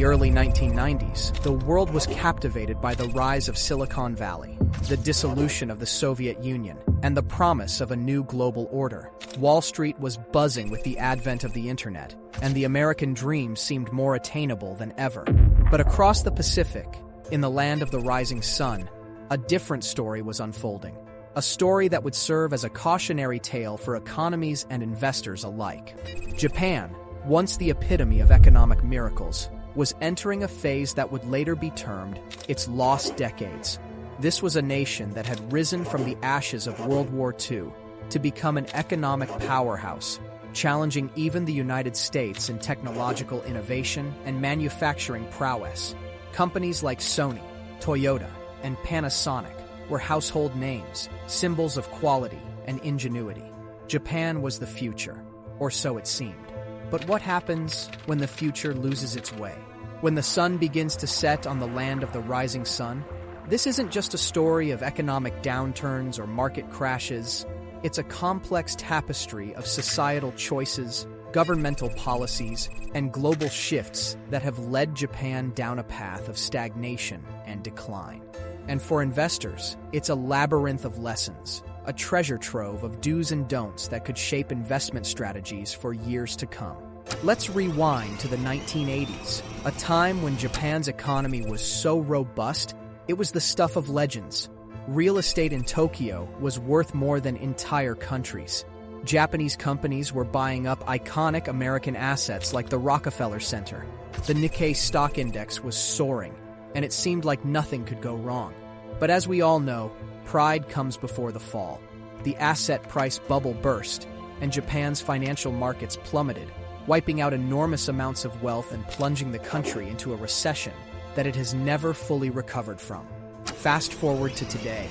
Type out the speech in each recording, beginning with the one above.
the early 1990s, the world was captivated by the rise of Silicon Valley, the dissolution of the Soviet Union, and the promise of a new global order. Wall Street was buzzing with the advent of the internet, and the American dream seemed more attainable than ever. But across the Pacific, in the land of the rising sun, a different story was unfolding. A story that would serve as a cautionary tale for economies and investors alike. Japan, once the epitome of economic miracles, was entering a phase that would later be termed its lost decades. This was a nation that had risen from the ashes of World War II to become an economic powerhouse, challenging even the United States in technological innovation and manufacturing prowess. Companies like Sony, Toyota, and Panasonic were household names, symbols of quality and ingenuity. Japan was the future, or so it seemed. But what happens when the future loses its way? When the sun begins to set on the land of the rising sun? This isn't just a story of economic downturns or market crashes. It's a complex tapestry of societal choices, governmental policies, and global shifts that have led Japan down a path of stagnation and decline. And for investors, it's a labyrinth of lessons, a treasure trove of do's and don'ts that could shape investment strategies for years to come. Let's rewind to the 1980s, a time when Japan's economy was so robust, it was the stuff of legends. Real estate in Tokyo was worth more than entire countries. Japanese companies were buying up iconic American assets like the Rockefeller Center. The Nikkei stock index was soaring, and it seemed like nothing could go wrong. But as we all know, pride comes before the fall. The asset price bubble burst, and Japan's financial markets plummeted, wiping out enormous amounts of wealth and plunging the country into a recession that it has never fully recovered from. Fast forward to today,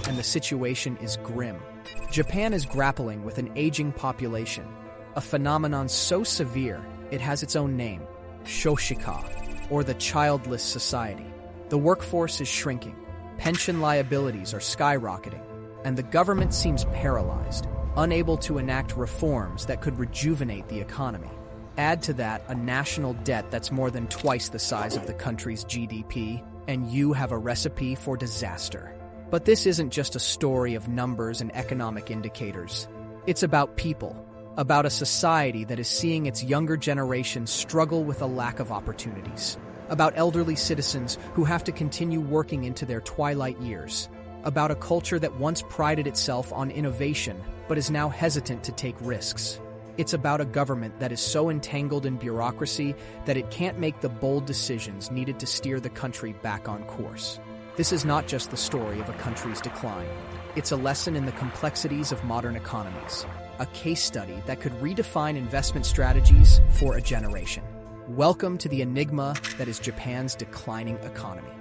and the situation is grim. Japan is grappling with an aging population, a phenomenon so severe it has its own name, shoshika, or the childless society. The workforce is shrinking, pension liabilities are skyrocketing, and the government seems paralyzed, unable to enact reforms that could rejuvenate the economy. Add to that a national debt that's more than twice the size of the country's GDP, and you have a recipe for disaster. But this isn't just a story of numbers and economic indicators. It's about people, about a society that is seeing its younger generation struggle with a lack of opportunities, about elderly citizens who have to continue working into their twilight years, about a culture that once prided itself on innovation but is now hesitant to take risks. It's about a government that is so entangled in bureaucracy that it can't make the bold decisions needed to steer the country back on course. This is not just the story of a country's decline. It's a lesson in the complexities of modern economies, a case study that could redefine investment strategies for a generation. Welcome to the enigma that is Japan's declining economy.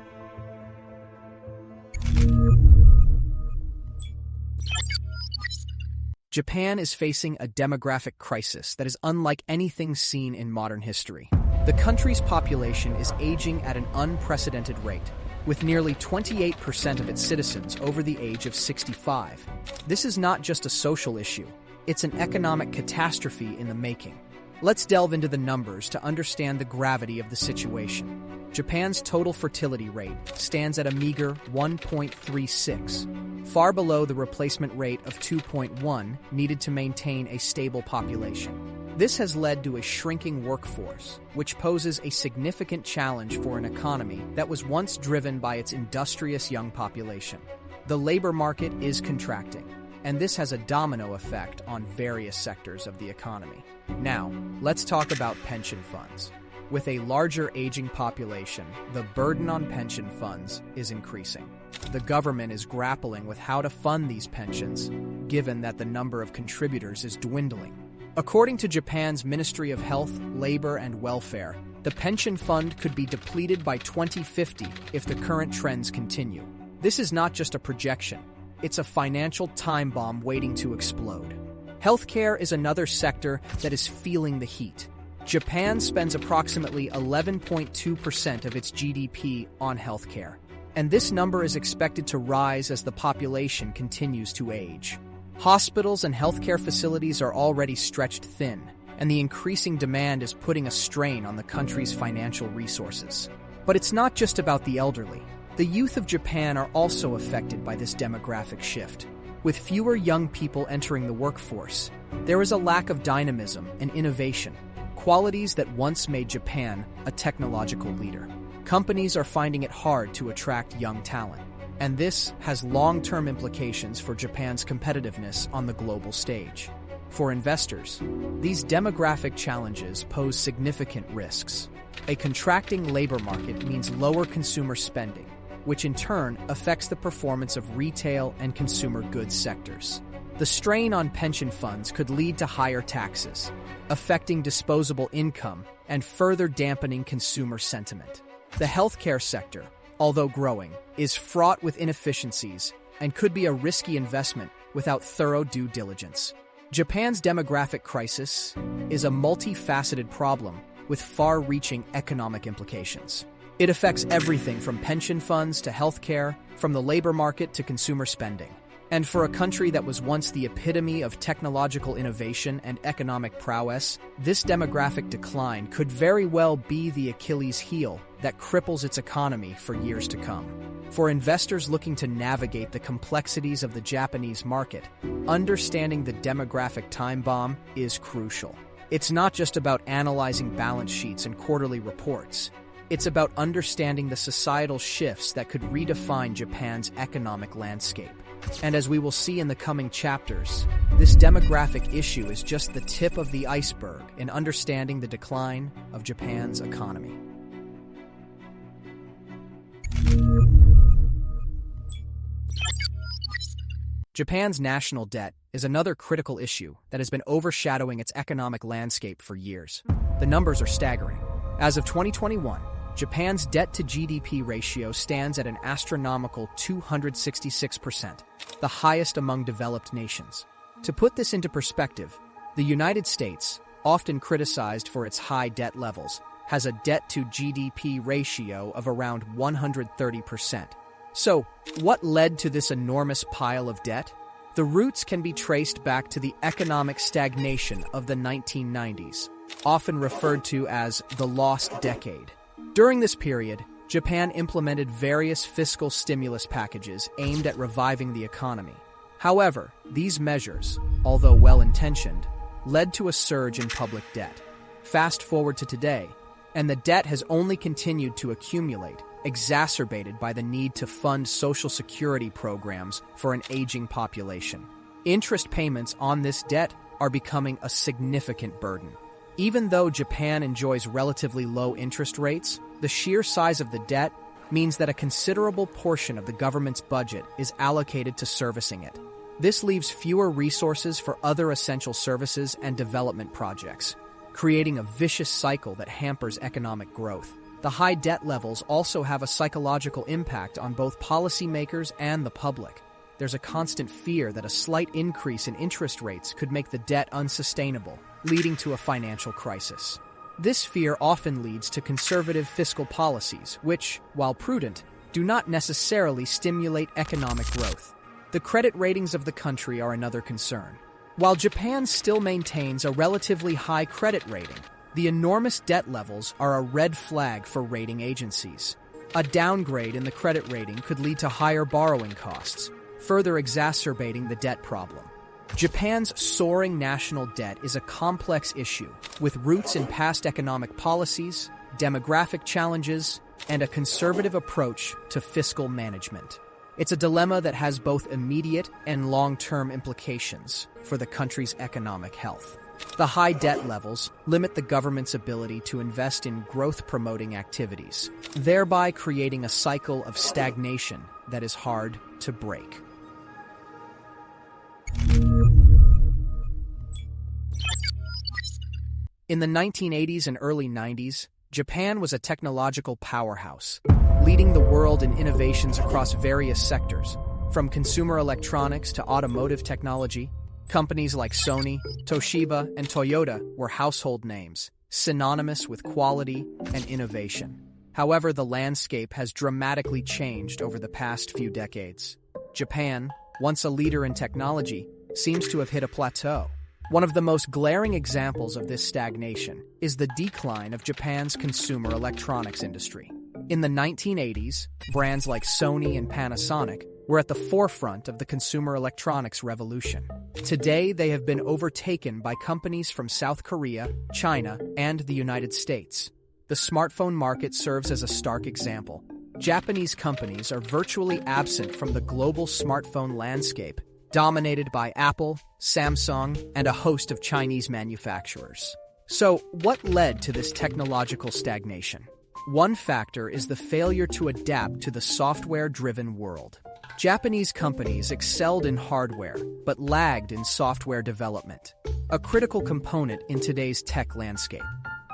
Japan is facing a demographic crisis that is unlike anything seen in modern history. The country's population is aging at an unprecedented rate, with nearly 28% of its citizens over the age of 65. This is not just a social issue, it's an economic catastrophe in the making. Let's delve into the numbers to understand the gravity of the situation. Japan's total fertility rate stands at a meager 1.36, far below the replacement rate of 2.1 needed to maintain a stable population. This has led to a shrinking workforce, which poses a significant challenge for an economy that was once driven by its industrious young population. The labor market is contracting, and this has a domino effect on various sectors of the economy. Now, let's talk about pension funds. With a larger aging population, the burden on pension funds is increasing. The government is grappling with how to fund these pensions, given that the number of contributors is dwindling. According to Japan's Ministry of Health, Labor, and Welfare, the pension fund could be depleted by 2050 if the current trends continue. This is not just a projection, it's a financial time bomb waiting to explode. Healthcare is another sector that is feeling the heat. Japan spends approximately 11.2% of its GDP on healthcare, and this number is expected to rise as the population continues to age. Hospitals and healthcare facilities are already stretched thin, and the increasing demand is putting a strain on the country's financial resources. But it's not just about the elderly. The youth of Japan are also affected by this demographic shift. With fewer young people entering the workforce, there is a lack of dynamism and innovation, qualities that once made Japan a technological leader. Companies are finding it hard to attract young talent, and this has long-term implications for Japan's competitiveness on the global stage. For investors, these demographic challenges pose significant risks. A contracting labor market means lower consumer spending, which in turn affects the performance of retail and consumer goods sectors. The strain on pension funds could lead to higher taxes, affecting disposable income and further dampening consumer sentiment. The healthcare sector, although growing, is fraught with inefficiencies and could be a risky investment without thorough due diligence. Japan's demographic crisis is a multifaceted problem with far-reaching economic implications. It affects everything from pension funds to healthcare, from the labor market to consumer spending. And for a country that was once the epitome of technological innovation and economic prowess, this demographic decline could very well be the Achilles heel that cripples its economy for years to come. For investors looking to navigate the complexities of the Japanese market, understanding the demographic time bomb is crucial. It's not just about analyzing balance sheets and quarterly reports. It's about understanding the societal shifts that could redefine Japan's economic landscape. And as we will see in the coming chapters, this demographic issue is just the tip of the iceberg in understanding the decline of Japan's economy. Japan's national debt is another critical issue that has been overshadowing its economic landscape for years. The numbers are staggering. As of 2021, Japan's debt-to-GDP ratio stands at an astronomical 266%, the highest among developed nations. To put this into perspective, the United States, often criticized for its high debt levels, has a debt-to-GDP ratio of around 130%. So, what led to this enormous pile of debt? The roots can be traced back to the economic stagnation of the 1990s, often referred to as the lost decade. During this period, Japan implemented various fiscal stimulus packages aimed at reviving the economy. However, these measures, although well-intentioned, led to a surge in public debt. Fast forward to today, and the debt has only continued to accumulate, exacerbated by the need to fund social security programs for an aging population. Interest payments on this debt are becoming a significant burden. Even though Japan enjoys relatively low interest rates, the sheer size of the debt means that a considerable portion of the government's budget is allocated to servicing it. This leaves fewer resources for other essential services and development projects, creating a vicious cycle that hampers economic growth. The high debt levels also have a psychological impact on both policymakers and the public. There's a constant fear that a slight increase in interest rates could make the debt unsustainable, leading to a financial crisis. This fear often leads to conservative fiscal policies, which, while prudent, do not necessarily stimulate economic growth. The credit ratings of the country are another concern. While Japan still maintains a relatively high credit rating, the enormous debt levels are a red flag for rating agencies. A downgrade in the credit rating could lead to higher borrowing costs, further exacerbating the debt problem. Japan's soaring national debt is a complex issue, with roots in past economic policies, demographic challenges, and a conservative approach to fiscal management. It's a dilemma that has both immediate and long-term implications for the country's economic health. The high debt levels limit the government's ability to invest in growth-promoting activities, thereby creating a cycle of stagnation that is hard to break. In the 1980s and early 90s, Japan was a technological powerhouse, leading the world in innovations across various sectors, from consumer electronics to automotive technology. Companies like Sony, Toshiba, and Toyota were household names, synonymous with quality and innovation. However, the landscape has dramatically changed over the past few decades. Japan, once a leader in technology, seems to have hit a plateau. One of the most glaring examples of this stagnation is the decline of Japan's consumer electronics industry. In the 1980s, brands like Sony and Panasonic were at the forefront of the consumer electronics revolution. Today, they have been overtaken by companies from South Korea, China, and the United States. The smartphone market serves as a stark example. Japanese companies are virtually absent from the global smartphone landscape, dominated by Apple, Samsung, and a host of Chinese manufacturers. So, what led to this technological stagnation? One factor is the failure to adapt to the software-driven world. Japanese companies excelled in hardware, but lagged in software development, a critical component in today's tech landscape.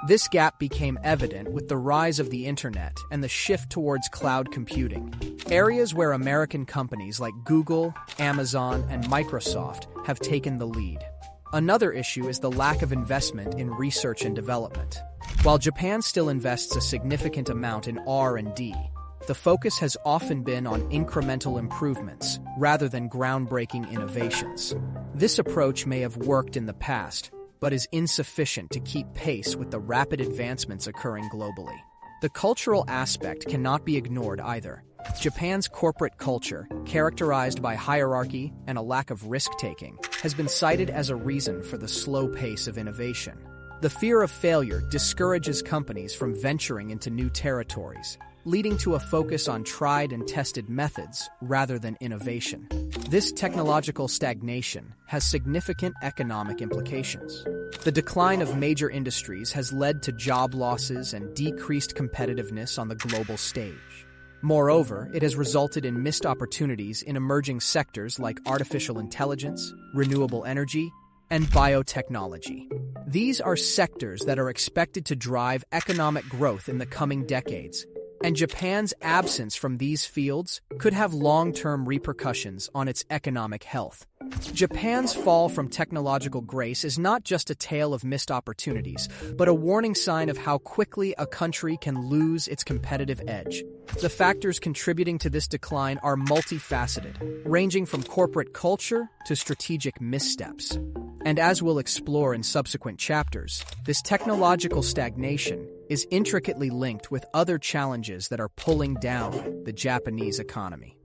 This gap became evident with the rise of the internet and the shift towards cloud computing, areas where American companies like Google, Amazon, and Microsoft have taken the lead. Another issue is the lack of investment in research and development. While Japan still invests a significant amount in R&D, the focus has often been on incremental improvements rather than groundbreaking innovations. This approach may have worked in the past, but is insufficient to keep pace with the rapid advancements occurring globally. The cultural aspect cannot be ignored either. Japan's corporate culture, characterized by hierarchy and a lack of risk-taking, has been cited as a reason for the slow pace of innovation. The fear of failure discourages companies from venturing into new territories, leading to a focus on tried and tested methods rather than innovation. This technological stagnation has significant economic implications. The decline of major industries has led to job losses and decreased competitiveness on the global stage. Moreover, it has resulted in missed opportunities in emerging sectors like artificial intelligence, renewable energy, and biotechnology. These are sectors that are expected to drive economic growth in the coming decades, and Japan's absence from these fields could have long-term repercussions on its economic health. Japan's fall from technological grace is not just a tale of missed opportunities, but a warning sign of how quickly a country can lose its competitive edge. The factors contributing to this decline are multifaceted, ranging from corporate culture to strategic missteps. And as we'll explore in subsequent chapters, this technological stagnation is intricately linked with other challenges that are pulling down the Japanese economy.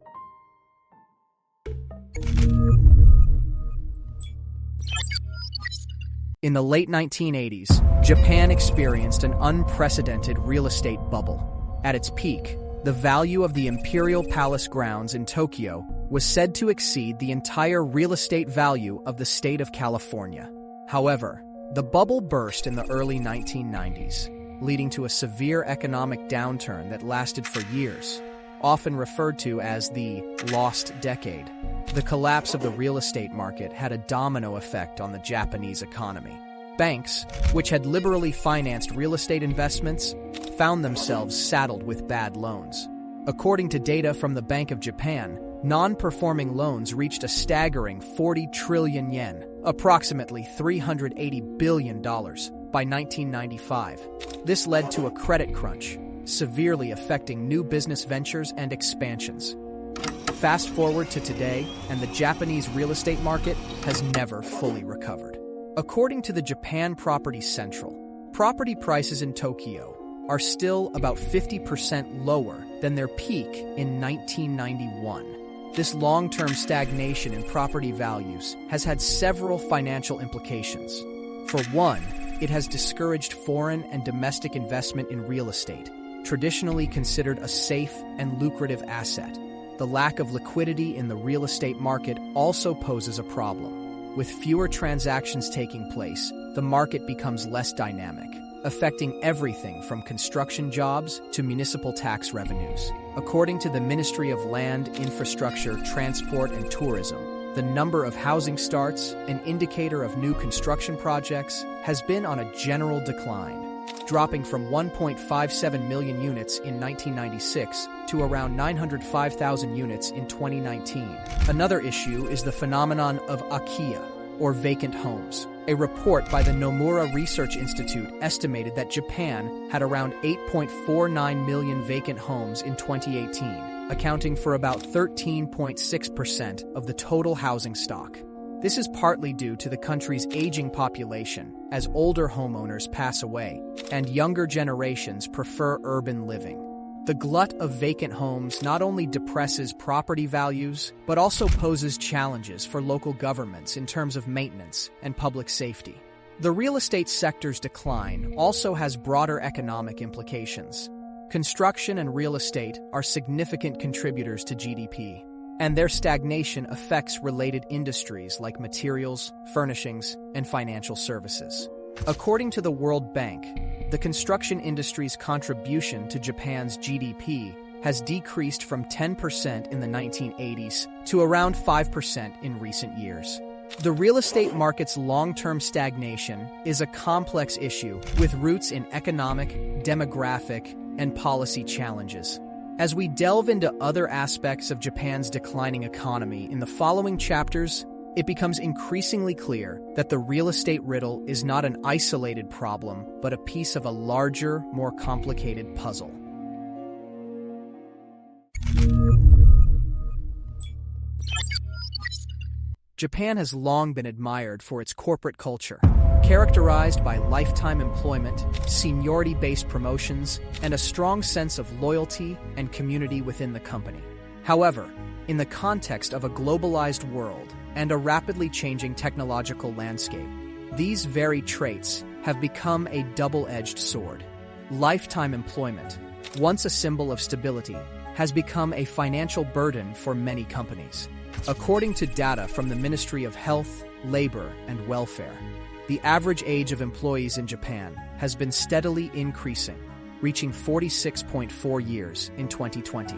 In the late 1980s, Japan experienced an unprecedented real estate bubble. At its peak, the value of the Imperial Palace grounds in Tokyo was said to exceed the entire real estate value of the state of California. However, the bubble burst in the early 1990s, leading to a severe economic downturn that lasted for years, often referred to as the lost decade. The collapse of the real estate market had a domino effect on the Japanese economy. Banks, which had liberally financed real estate investments, found themselves saddled with bad loans. According to data from the Bank of Japan, non-performing loans reached a staggering 40 trillion yen, approximately $380 billion, by 1995. This led to a credit crunch, severely affecting new business ventures and expansions. Fast forward to today, and the Japanese real estate market has never fully recovered. According to the Japan Property Central, property prices in Tokyo are still about 50% lower than their peak in 1991. This long-term stagnation in property values has had several financial implications. For one, it has discouraged foreign and domestic investment in real estate, traditionally considered a safe and lucrative asset. The lack of liquidity in the real estate market also poses a problem. With fewer transactions taking place, the market becomes less dynamic, affecting everything from construction jobs to municipal tax revenues. According to the Ministry of Land, Infrastructure, Transport, and Tourism, the number of housing starts, an indicator of new construction projects, has been on a general decline, dropping from 1.57 million units in 1996 to around 905,000 units in 2019. Another issue is the phenomenon of akiya, or vacant homes. A report by the Nomura Research Institute estimated that Japan had around 8.49 million vacant homes in 2018, accounting for about 13.6% of the total housing stock. This is partly due to the country's aging population, as older homeowners pass away, and younger generations prefer urban living. The glut of vacant homes not only depresses property values, but also poses challenges for local governments in terms of maintenance and public safety. The real estate sector's decline also has broader economic implications. Construction and real estate are significant contributors to GDP, and their stagnation affects related industries like materials, furnishings, and financial services. According to the World Bank, the construction industry's contribution to Japan's GDP has decreased from 10% in the 1980s to around 5% in recent years. The real estate market's long-term stagnation is a complex issue with roots in economic, demographic, and policy challenges. As we delve into other aspects of Japan's declining economy in the following chapters, it becomes increasingly clear that the real estate riddle is not an isolated problem, but a piece of a larger, more complicated puzzle. Japan has long been admired for its corporate culture, characterized by lifetime employment, seniority-based promotions, and a strong sense of loyalty and community within the company. However, in the context of a globalized world and a rapidly changing technological landscape, these very traits have become a double-edged sword. Lifetime employment, once a symbol of stability, has become a financial burden for many companies. According to data from the Ministry of Health, Labor, and Welfare, the average age of employees in Japan has been steadily increasing, reaching 46.4 years in 2020.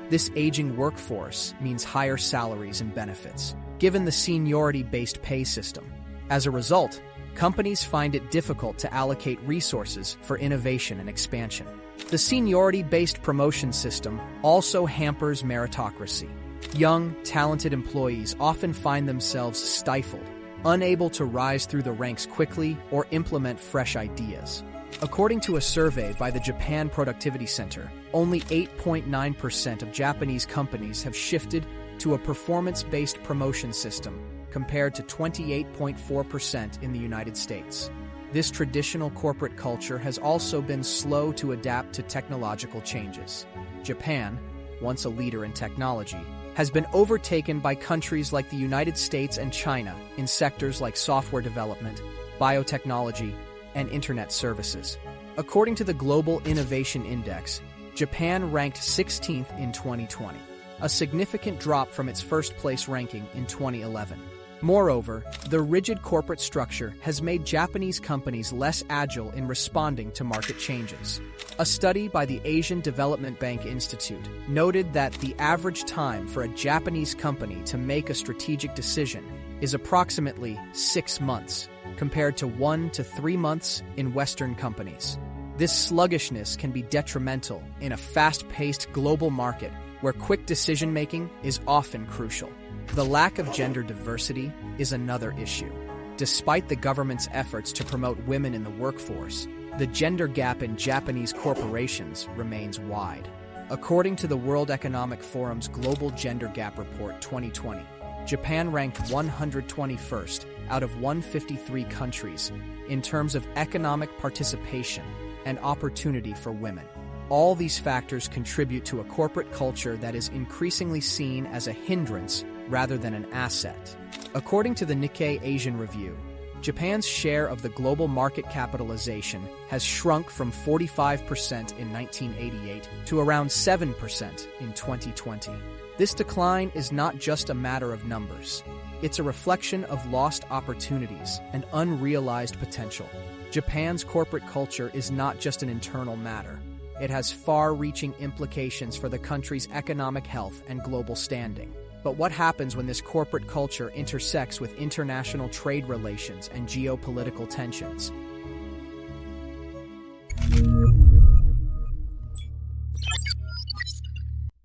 This aging workforce means higher salaries and benefits, given the seniority-based pay system. As a result, companies find it difficult to allocate resources for innovation and expansion. The seniority-based promotion system also hampers meritocracy. Young, talented employees often find themselves stifled, unable to rise through the ranks quickly or implement fresh ideas. According to a survey by the Japan Productivity Center, only 8.9% of Japanese companies have shifted to a performance-based promotion system, compared to 28.4% in the United States. This traditional corporate culture has also been slow to adapt to technological changes. Japan, once a leader in technology, has been overtaken by countries like the United States and China in sectors like software development, biotechnology, and internet services. According to the Global Innovation Index, Japan ranked 16th in 2020, a significant drop from its first-place ranking in 2011. Moreover, the rigid corporate structure has made Japanese companies less agile in responding to market changes. A study by the Asian Development Bank Institute noted that the average time for a Japanese company to make a strategic decision is approximately 6 months, compared to 1 to 3 months in Western companies. This sluggishness can be detrimental in a fast-paced global market where quick decision-making is often crucial. The lack of gender diversity is another issue. Despite the government's efforts to promote women in the workforce, the gender gap in Japanese corporations remains wide. According to the World Economic Forum's Global Gender Gap Report 2020, Japan ranked 121st out of 153 countries in terms of economic participation and opportunity for women. All these factors contribute to a corporate culture that is increasingly seen as a hindrance rather than an asset. According to the Nikkei Asian Review, Japan's share of the global market capitalization has shrunk from 45% in 1988 to around 7% in 2020. This decline is not just a matter of numbers. It's a reflection of lost opportunities and unrealized potential. Japan's corporate culture is not just an internal matter. It has far-reaching implications for the country's economic health and global standing. But what happens when this corporate culture intersects with international trade relations and geopolitical tensions?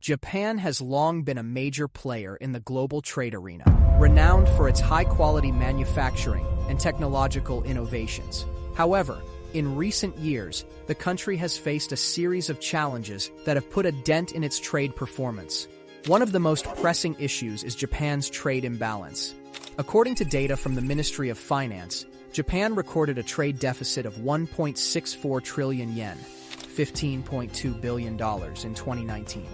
Japan has long been a major player in the global trade arena, renowned for its high-quality manufacturing and technological innovations. However, in recent years, the country has faced a series of challenges that have put a dent in its trade performance. One of the most pressing issues is Japan's trade imbalance. According to data from the Ministry of Finance, Japan recorded a trade deficit of 1.64 trillion yen, $15.2 billion in 2019.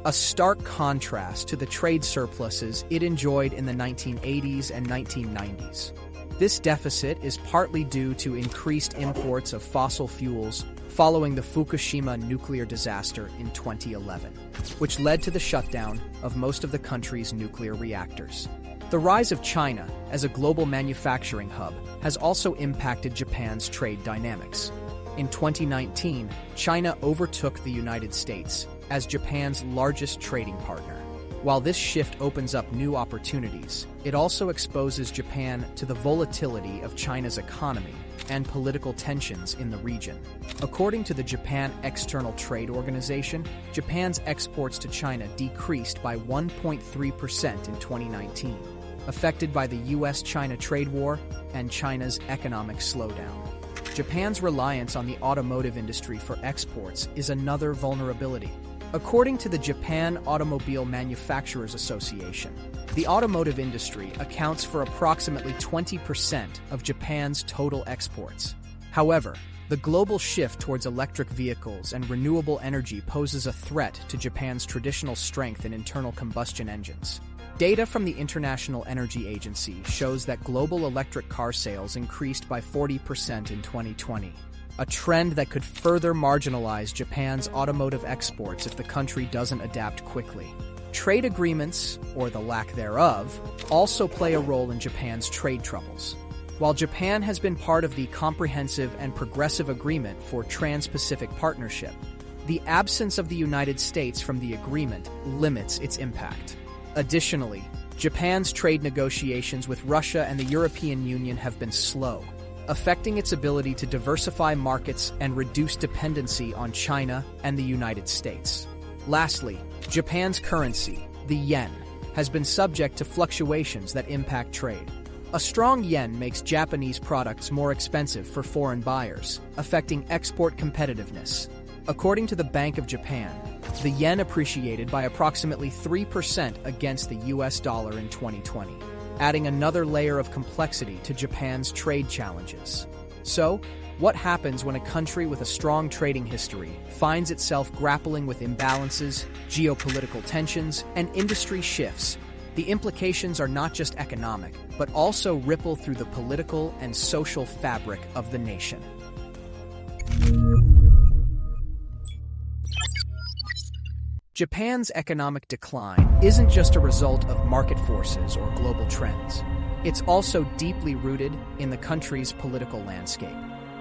A stark contrast to the trade surpluses it enjoyed in the 1980s and 1990s. This deficit is partly due to increased imports of fossil fuels following the Fukushima nuclear disaster in 2011, which led to the shutdown of most of the country's nuclear reactors. The rise of China as a global manufacturing hub has also impacted Japan's trade dynamics. In 2019, China overtook the United States as Japan's largest trading partner. While this shift opens up new opportunities, it also exposes Japan to the volatility of China's economy and political tensions in the region. According to the Japan External Trade Organization, Japan's exports to China decreased by 1.3% in 2019, affected by the US-China trade war and China's economic slowdown. Japan's reliance on the automotive industry for exports is another vulnerability. According to the Japan Automobile Manufacturers Association, the automotive industry accounts for approximately 20% of Japan's total exports. However, the global shift towards electric vehicles and renewable energy poses a threat to Japan's traditional strength in internal combustion engines. Data from the International Energy Agency shows that global electric car sales increased by 40% in 2020. A trend that could further marginalize Japan's automotive exports if the country doesn't adapt quickly. Trade agreements, or the lack thereof, also play a role in Japan's trade troubles. While Japan has been part of the Comprehensive and Progressive Agreement for Trans-Pacific Partnership, the absence of the United States from the agreement limits its impact. Additionally, Japan's trade negotiations with Russia and the European Union have been slow, affecting its ability to diversify markets and reduce dependency on China and the United States. Lastly, Japan's currency, the yen, has been subject to fluctuations that impact trade. A strong yen makes Japanese products more expensive for foreign buyers, affecting export competitiveness. According to the Bank of Japan, the yen appreciated by approximately 3% against the US dollar in 2020. Adding another layer of complexity to Japan's trade challenges. So, what happens when a country with a strong trading history finds itself grappling with imbalances, geopolitical tensions, and industry shifts? The implications are not just economic, but also ripple through the political and social fabric of the nation. Japan's economic decline isn't just a result of market forces or global trends. It's also deeply rooted in the country's political landscape.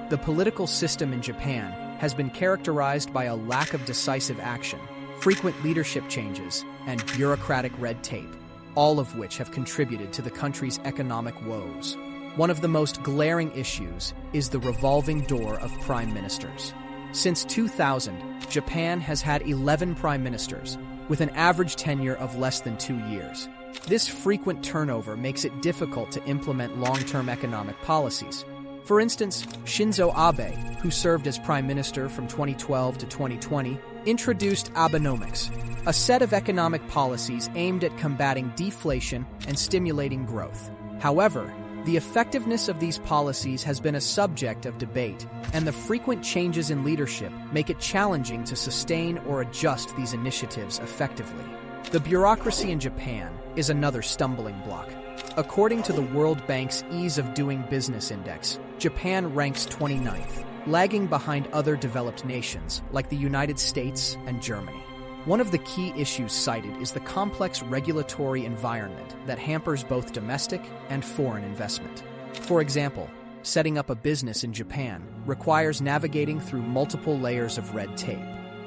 The political system in Japan has been characterized by a lack of decisive action, frequent leadership changes, and bureaucratic red tape, all of which have contributed to the country's economic woes. One of the most glaring issues is the revolving door of prime ministers. Since 2000, Japan has had 11 prime ministers, with an average tenure of less than 2 years. This frequent turnover makes it difficult to implement long-term economic policies. For instance, Shinzo Abe, who served as prime minister from 2012 to 2020, introduced Abenomics, a set of economic policies aimed at combating deflation and stimulating growth. However, the effectiveness of these policies has been a subject of debate, and the frequent changes in leadership make it challenging to sustain or adjust these initiatives effectively. The bureaucracy in Japan is another stumbling block. According to the World Bank's Ease of Doing Business Index, Japan ranks 29th, lagging behind other developed nations like the United States and Germany. One of the key issues cited is the complex regulatory environment that hampers both domestic and foreign investment. For example, setting up a business in Japan requires navigating through multiple layers of red tape,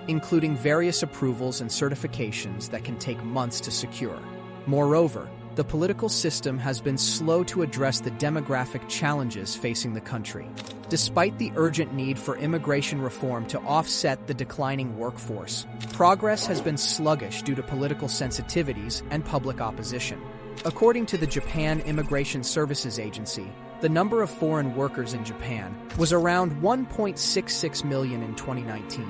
including various approvals and certifications that can take months to secure. Moreover, the political system has been slow to address the demographic challenges facing the country. Despite the urgent need for immigration reform to offset the declining workforce, progress has been sluggish due to political sensitivities and public opposition. According to the Japan Immigration Services Agency, the number of foreign workers in Japan was around 1.66 million in 2019.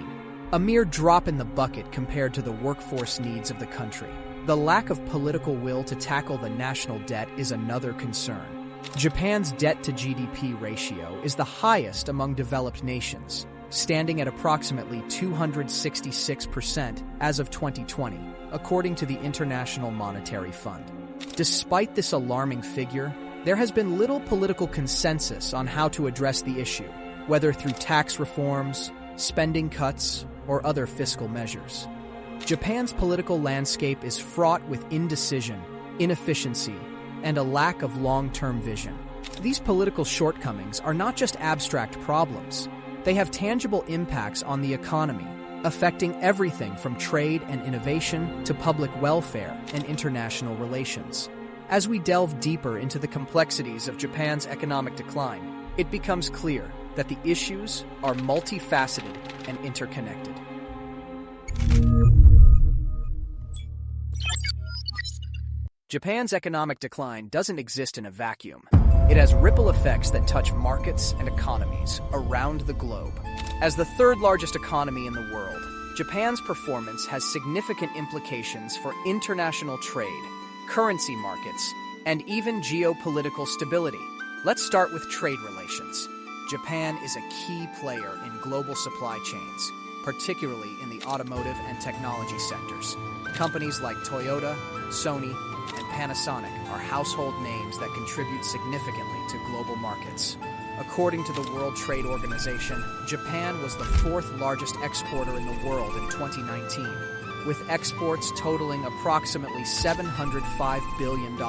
a mere drop in the bucket compared to the workforce needs of the country. The lack of political will to tackle the national debt is another concern. Japan's debt-to-GDP ratio is the highest among developed nations, standing at approximately 266% as of 2020, according to the International Monetary Fund. Despite this alarming figure, there has been little political consensus on how to address the issue, whether through tax reforms, spending cuts, or other fiscal measures. Japan's political landscape is fraught with indecision, inefficiency, and a lack of long-term vision. These political shortcomings are not just abstract problems. They have tangible impacts on the economy, affecting everything from trade and innovation to public welfare and international relations. As we delve deeper into the complexities of Japan's economic decline, it becomes clear that the issues are multifaceted and interconnected. Japan's economic decline doesn't exist in a vacuum. It has ripple effects that touch markets and economies around the globe. As the third largest economy in the world, Japan's performance has significant implications for international trade, currency markets, and even geopolitical stability. Let's start with trade relations. Japan is a key player in global supply chains, particularly in the automotive and technology sectors. Companies like Toyota, Sony, and Panasonic are household names that contribute significantly to global markets. According to the World Trade Organization, Japan was the fourth largest exporter in the world in 2019, with exports totaling approximately $705 billion.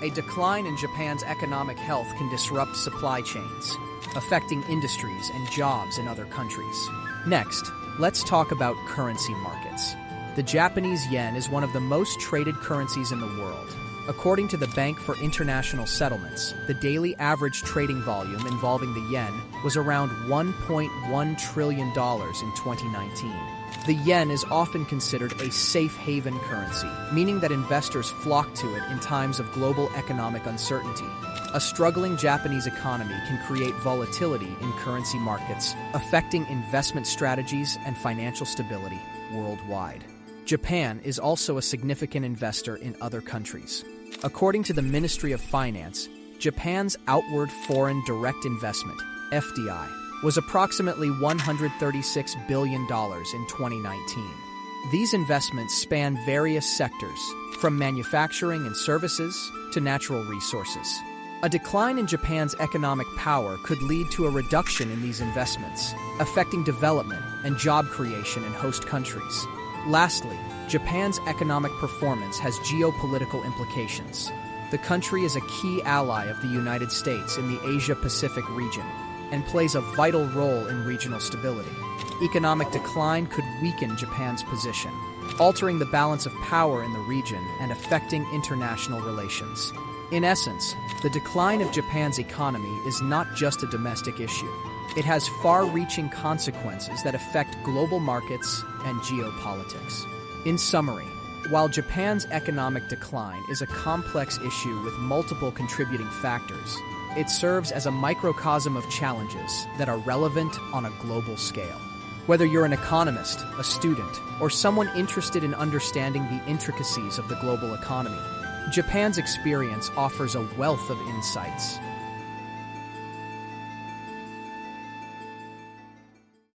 A decline in Japan's economic health can disrupt supply chains, affecting industries and jobs in other countries. Next, let's talk about currency markets. The Japanese yen is one of the most traded currencies in the world. According to the Bank for International Settlements, the daily average trading volume involving the yen was around $1.1 trillion in 2019. The yen is often considered a safe haven currency, meaning that investors flock to it in times of global economic uncertainty. A struggling Japanese economy can create volatility in currency markets, affecting investment strategies and financial stability worldwide. Japan is also a significant investor in other countries. According to the Ministry of Finance, Japan's outward foreign direct investment, FDI, was approximately $136 billion in 2019. These investments span various sectors, from manufacturing and services to natural resources. A decline in Japan's economic power could lead to a reduction in these investments, affecting development and job creation in host countries. Lastly, Japan's economic performance has geopolitical implications. The country is a key ally of the United States in the Asia-Pacific region and plays a vital role in regional stability. Economic decline could weaken Japan's position, altering the balance of power in the region and affecting international relations. In essence, the decline of Japan's economy is not just a domestic issue. It has far-reaching consequences that affect global markets and geopolitics. In summary, while Japan's economic decline is a complex issue with multiple contributing factors, it serves as a microcosm of challenges that are relevant on a global scale. Whether you're an economist, a student, or someone interested in understanding the intricacies of the global economy, Japan's experience offers a wealth of insights